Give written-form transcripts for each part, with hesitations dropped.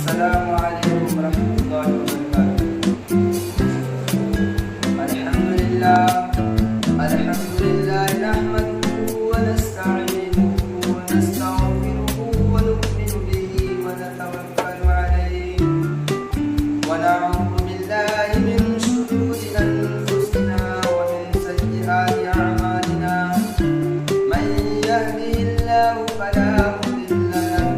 अस्सलामु अलैकुम वरहमतुल्लाहि वबरकातुह। अल्हम्दुलिल्लाह नहमदुहु व नस्तईनुहु व नस्तगफिरुहु व नु'मिनु बिही व नतवक्कलु अलैहि व नऊज़ु बिल्लाहि मिन शुरूरि अनफुसिना व मिन सय्यिआति अअमालिना। मन यहदिहिल्लाहु फला मुदिल्ल लहु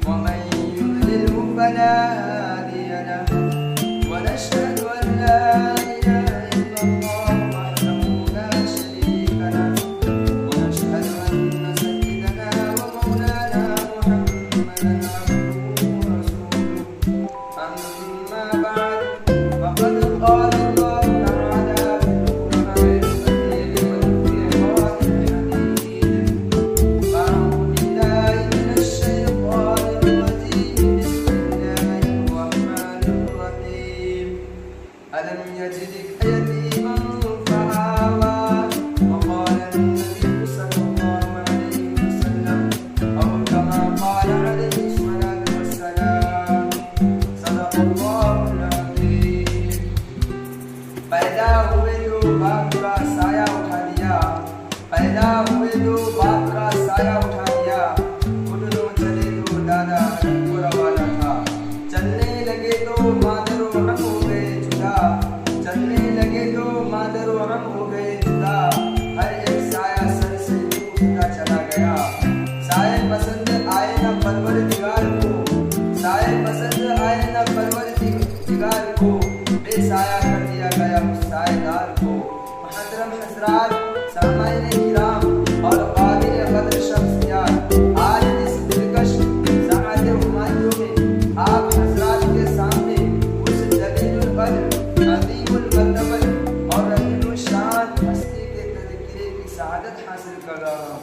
व मन युद्लिल्हु फला हादिय लहु व नशहदु अन ला इलाहा इल्लल्लाह वहदहु ला शरीका लहु व नशहदु अन्न सय्यिदना व मौलाना मुहम्मदन अब्दुहु व रसूलुहु। अम्मा बअद फक़द क़ाल अल्लाहु तआला फ़िल क़ुरआनिल मजीद व फ़ुरक़ानिल हमीद। अऊज़ु बिल्लाहि मिनश शैतानिर रजीम। बिस्मिल्लाहिर रहमानिर रहीम। अलम यजिदक यतीमन फआवा वक़ाल अन्नबिय्यु सल्लल्लाहु अलैहि वसल्लम औ कमा क़ाल अलैहि सलातु वस्सलाम। सदक़ल्लाहुल अज़ीम। पैदा हुए तो बाप का साया उठा दिया, पैदा हुए तो बाप का साया उठा दिया। घुटनों चले तो दादा को रवाना था, चलने लगे तो मादर व हम हो गए जुदा, चलने लगे तो मादर व हम हो गए जुदा। हर एक साया सर से उठता चला गया। साए पसंद आए न परवरदिगार को, साए पसंद आए न परवरदिगार को, बेसाया कर दिया गया उस साएदार को। मुहतरम हज़रात, सामाईन किराम और काबिल क़द्र शख्सियत, आज इस दिलकश साअत हुमायूं में आप हज़रात के सामने उस जलीलुल क़द्र, अज़ीमुल मर्तबत और रहीमुल शान हस्ती के तज़किरे की सआदत हासिल कर रहा हूँ,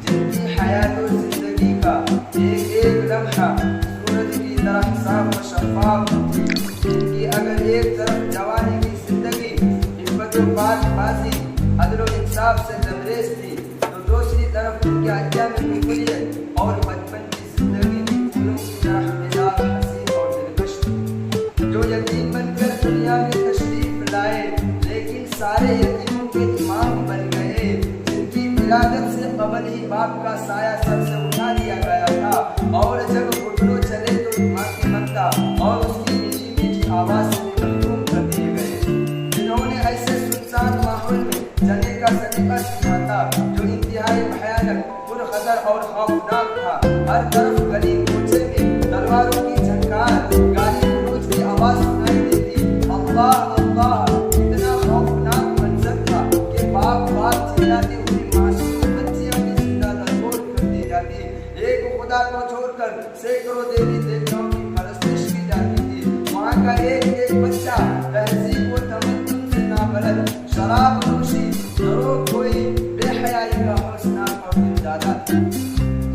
जिनकी हयात और ज़िंदगी का एक एक लम्हा सूरज की तरह साफ व शफ़ाफ थी। जिनकी अगर एक तरफ जवानी की ज़िंदगी इफ़्फ़त व पाकबाज़ी, अदल व इंसाफ से लबरेज़ थी, तो दूसरी तरफ उनके अय्याम कुफरियत और बचपन की ज़िंदगी भी फूलों की तरह मिज़ाज हसीन और दिलकश थी। जो यतीम बनकर दुनिया में तशरीफ लाए, लेकिन सारे यतीमों के इमाम बन गए। जिनकी विलादत से क़बल ही बाप का साया सर से उठा दिया गया था, और जब घुटनों चले तो माँ की ममता और उसकी मीठी मीठी आवाज़ से महरूम कर दिए गए। जिन्होंने ऐसे सुनसान माहौल में जने का सलीका सीखा था, जो इंतहाई भयानक, पुरखतर और खौफनाक था। हर तरफ गली कूचे में तलवारों की झंकार, गाली गलौज की आवाज़ सुनाई देती। अल्लाह अल्लाह, इतना खौफनाक मंजर था कि बाप बाप चिल्लाती हुई मासूम बच्चियां भी जिंदा दरगोर कर दी जाती। एक खुदा को छोड़कर सैकड़ों देवी देवताओं की परस्तिश की जाती थी। वहाँ का एक एक बच्चा तहजीब व तमद्दुन से नाबलद, शराब नोशी, दरोग खोई, बेहयाई का हौसनाक और दिलदादा था।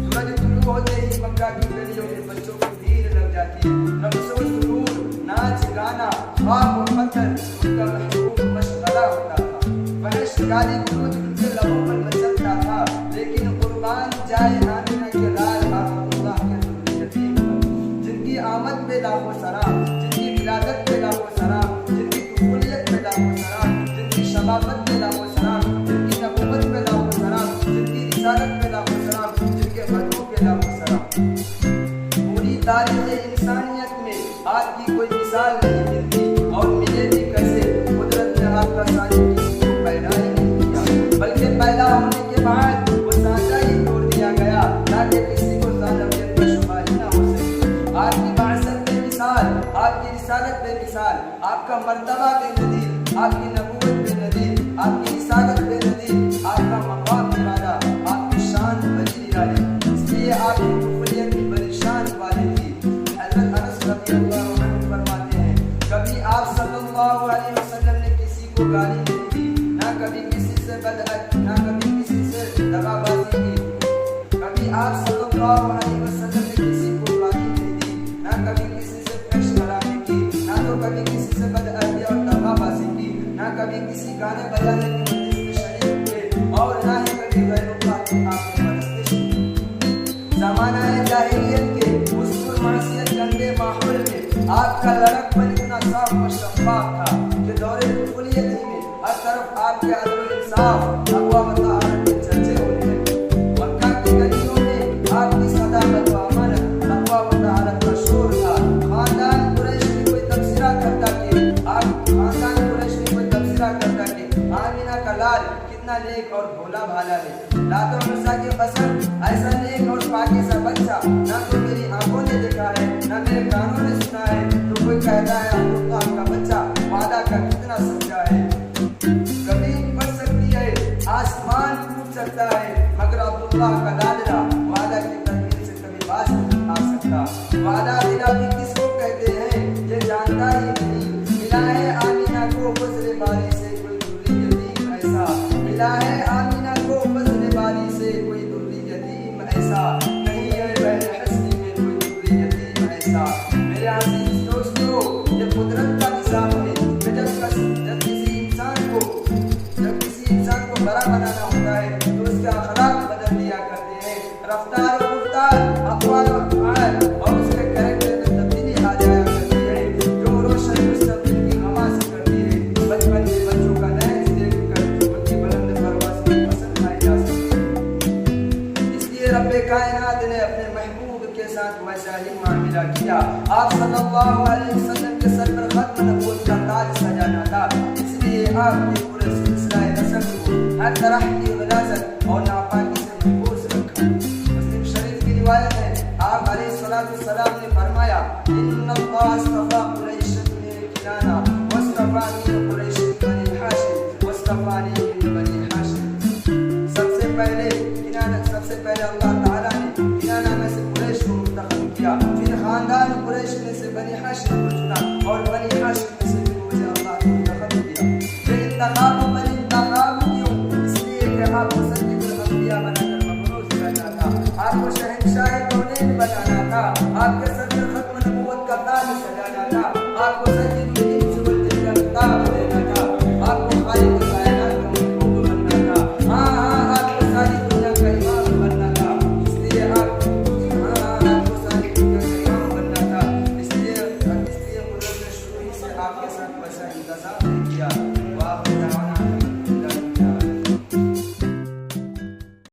सूरज तुलू होते ही मक्का की गलियों में बच्चों की भीड़ लग जाती। रक़्स व सुरूर, नाच गाना, ख्वाब व क़तर उनका महबूब मशग़ला होता था। फहश गाली गलौज उनके लबों पर मचलता था, लेकिन कुर्बान जाए आमिना के लाल अब्दुल्लाह के यतीम पर, जिनकी आमद पे लाखों सलाम, जिनकी विलादत पे लाखों सलाम, जिनकी कुफुलियत पे लाखों सलाम, जिनकी शबाबत पे लाखों सलाम, जिनकी नबूवत पे लाखों सलाम, जिनकी रिसालत पे लाखों सलाम, जिनके फ़तवों पे लाखों सलाम। पूरी तारीख़ इंसानियत में आपकी कोई मिसाल नहीं मिलती, और मिलेगी कैसे? कुदरत ने आपका साया किसी को पैदा ही नहीं किया, बल्कि पैदा होने के बाद वो साँचा ही तोड़ दिया गया, ताकि किसी को ज़ालमियत का शुबा ही ना हो सके। आपकी बाअसत बेमिसाल, आपकी रिसालत बेमिसाल, आपका मर्तबा बेनज़ीर, आपकी नबूवत बेनज़ीर, आपकी रिसालत बेनज़ीर, आपका मक़ाम निराला, आपकी शान बड़ी निराली। इसलिए आपकी कुफरियत भी बड़ी शान वाली थी। हज़रत अनस रज़ियल्लाहु अन्हु फरमाते हैं, कभी आप सल्लल्लाहु अलैहि वसल्लम ने किसी को गाली नहीं दी, ना कभी किसी से बदअत, ना कभी किसी से दगाबाजी की। कभी आप सल्लल्लाहु अलैहि वसल्लम ने किसी को गाली नहीं दी, ना कभी किसी से फहश कलामी की, ना तो कभी किसी से बदअती और दगाबाजी की, ना कभी किसी गाने बजाने की मजलिस में शरीक हुए, और ना ही कभी गैरुल्लाह की आपने परस्तिश की। ज़माना जाहिलियत के उस मासियत का आपका लड़कपन इतना साफ और शफाफ था कि दौरे कुलियत ही में हर तरफ आपके अदल और इंसाफ, तक़वा व तहारत के चर्चे होते हैं। मक्का की गलियों में आपकी सदाकत व अमानत, तक़वा व तहारत का शोर था। खानदान कुरैश में कोई तबसरा करता कि आमिना का लाल कितना नेक और भोला भाला है। लात और उज़्ज़ा के कसम, ऐसा नेक और पाकीज़ा बच्चा ना तो मेरी आंखों ने देखा है ना मेरे कानों ने सुना है। तो कोई कहता है अब्दुल्लाह का बच्चा वादा का कितना सच्चा है। कभी बढ़ सकती है, आसमान टूट सकता है, मगर अब्दुल्लाह का लाडला वादा की तकदीर से कभी बाज नहीं आ सकता। वादा खिलाफी किसको कहते हैं ये जानता ही नहीं। मिला है आमिना को फजले बारी से मिला है आमिना को फजले बारी से कोई दुर्री यतीम ऐसा नहीं है। बहर हस्नी में कोई दुर्री यतीम ऐसा। मेरे अजीज दोस्तों, ये कुदरत का निज़ाम है कि जब किसी इंसान को बड़ा बनाना होता है तो उसके अखलाक बदल दिया करते हैं। रफ्तार और गुफ्तार, अक़वाल और अफ़आल और उसके कैरेक्टर में तब्दीली आ जाया करती है जो रोशन मुस्तक़बिल की हमासी करती है। बचपन के बच्चों का नैन देखकर उनकी बुलंद परवाज़ की पसंद आई जा सकती है। इसलिए रब्बे कायनात ने अपने महबूब के साथ वैसा ही मामला किया। आप सल्लल्लाहु अलैहि वसल्लम के सर पर खत्म नबूवत का ताज सजाना था, इसलिए आपने पूरे सिलसिला नस्ल को हर तरह की गलाज़त और नापाकी से महफूज रखा। मुस्लिम शरीफ की रिवायत है, आप अलैहिस्सलाम ने फरमाया, इन्नल्लाह अस्तफ़ा कुरैशन मिन किनाना वस्तफ़ानी कुरैशन बनी हाशिम वस्तफ़ानी मिन बनी हाशिम। सबसे पहले अल्लाह ताला ने किनाना में से कुरैश को मुंतखब किया, फिर खानदान कुरैश में से बनी हाशिम को चुना और बनी हाशिम में से फिर मुझे अल्लाह ने मुंतखब किया। ये इंतखाब पर इंतखाब क्यों? इसलिए कि आपको सय्यदुल अंबिया बनाकर मबरूज़ करना था, आपको शहंशाह कौनैन बनाना था, आपके